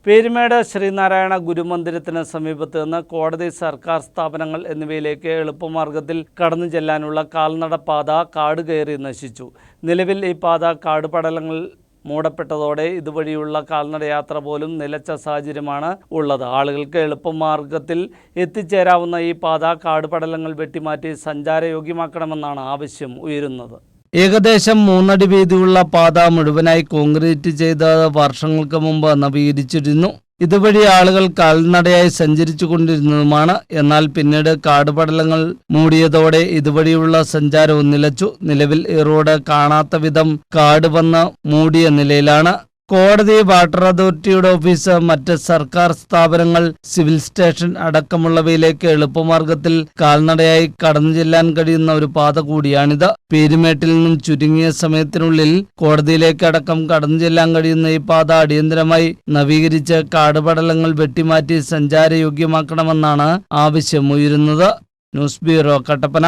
പീരുമേട് ശ്രീനാരായണ ഗുരുമന്ദിരത്തിന് സമീപത്ത് നിന്ന് കോടതി, സർക്കാർ സ്ഥാപനങ്ങൾ എന്നിവയിലേക്ക് എളുപ്പമാർഗത്തിൽ കടന്നു ചെല്ലാനുള്ള കാൽനട പാത കാട് കയറി നശിച്ചു. നിലവിൽ ഈ പാത കാടുപടലങ്ങൾ മൂടപ്പെട്ടതോടെ ഇതുവഴിയുള്ള കാൽനടയാത്ര പോലും നിലച്ച സാഹചര്യമാണ് ഉള്ളത്. ആളുകൾക്ക് എളുപ്പമാർഗത്തിൽ എത്തിച്ചേരാവുന്ന ഈ പാത കാടുപടലങ്ങൾ വെട്ടിമാറ്റി സഞ്ചാരയോഗ്യമാക്കണമെന്നാണ് ആവശ്യം ഉയരുന്നത്. ഏകദേശം 3 അടി വീതിയുള്ള പാത മുഴുവനായി കോൺക്രീറ്റ് ചെയ്ത് വർഷങ്ങൾക്ക് മുമ്പ് നവീകരിച്ചിരുന്നു. ഇതുവഴി ആളുകൾ കാൽനടയായി സഞ്ചരിച്ചു കൊണ്ടിരുന്നതുമാണ്. എന്നാൽ പിന്നീട് കാടുപടലങ്ങൾ മൂടിയതോടെ ഇതുവഴിയുള്ള സഞ്ചാരവും നിലച്ചു. നിലവിൽ ഈ റോഡ് കാണാത്ത വിധം കാട് വന്ന് മൂടിയ നിലയിലാണ്. കോടതി, വാട്ടർ അതോറിറ്റിയുടെ ഓഫീസ്, മറ്റ് സർക്കാർ സ്ഥാപനങ്ങൾ, സിവിൽ സ്റ്റേഷൻ അടക്കമുള്ളവയിലേക്ക് എളുപ്പമാർഗത്തിൽ കാൽനടയായി കടന്നു ചെല്ലാൻ കഴിയുന്ന ഒരു പാത കൂടിയാണിത്. പീരുമേട്ടിൽ നിന്നും ചുരുങ്ങിയ സമയത്തിനുള്ളിൽ കോടതിയിലേക്ക് അടക്കം കടന്നു ചെല്ലാൻ കഴിയുന്ന ഈ പാത അടിയന്തരമായി നവീകരിച്ച് കാടുപടലങ്ങൾ വെട്ടിമാറ്റി സഞ്ചാരയോഗ്യമാക്കണമെന്നാണ് ആവശ്യം ഉയരുന്നത്. News bureau, Kattappana.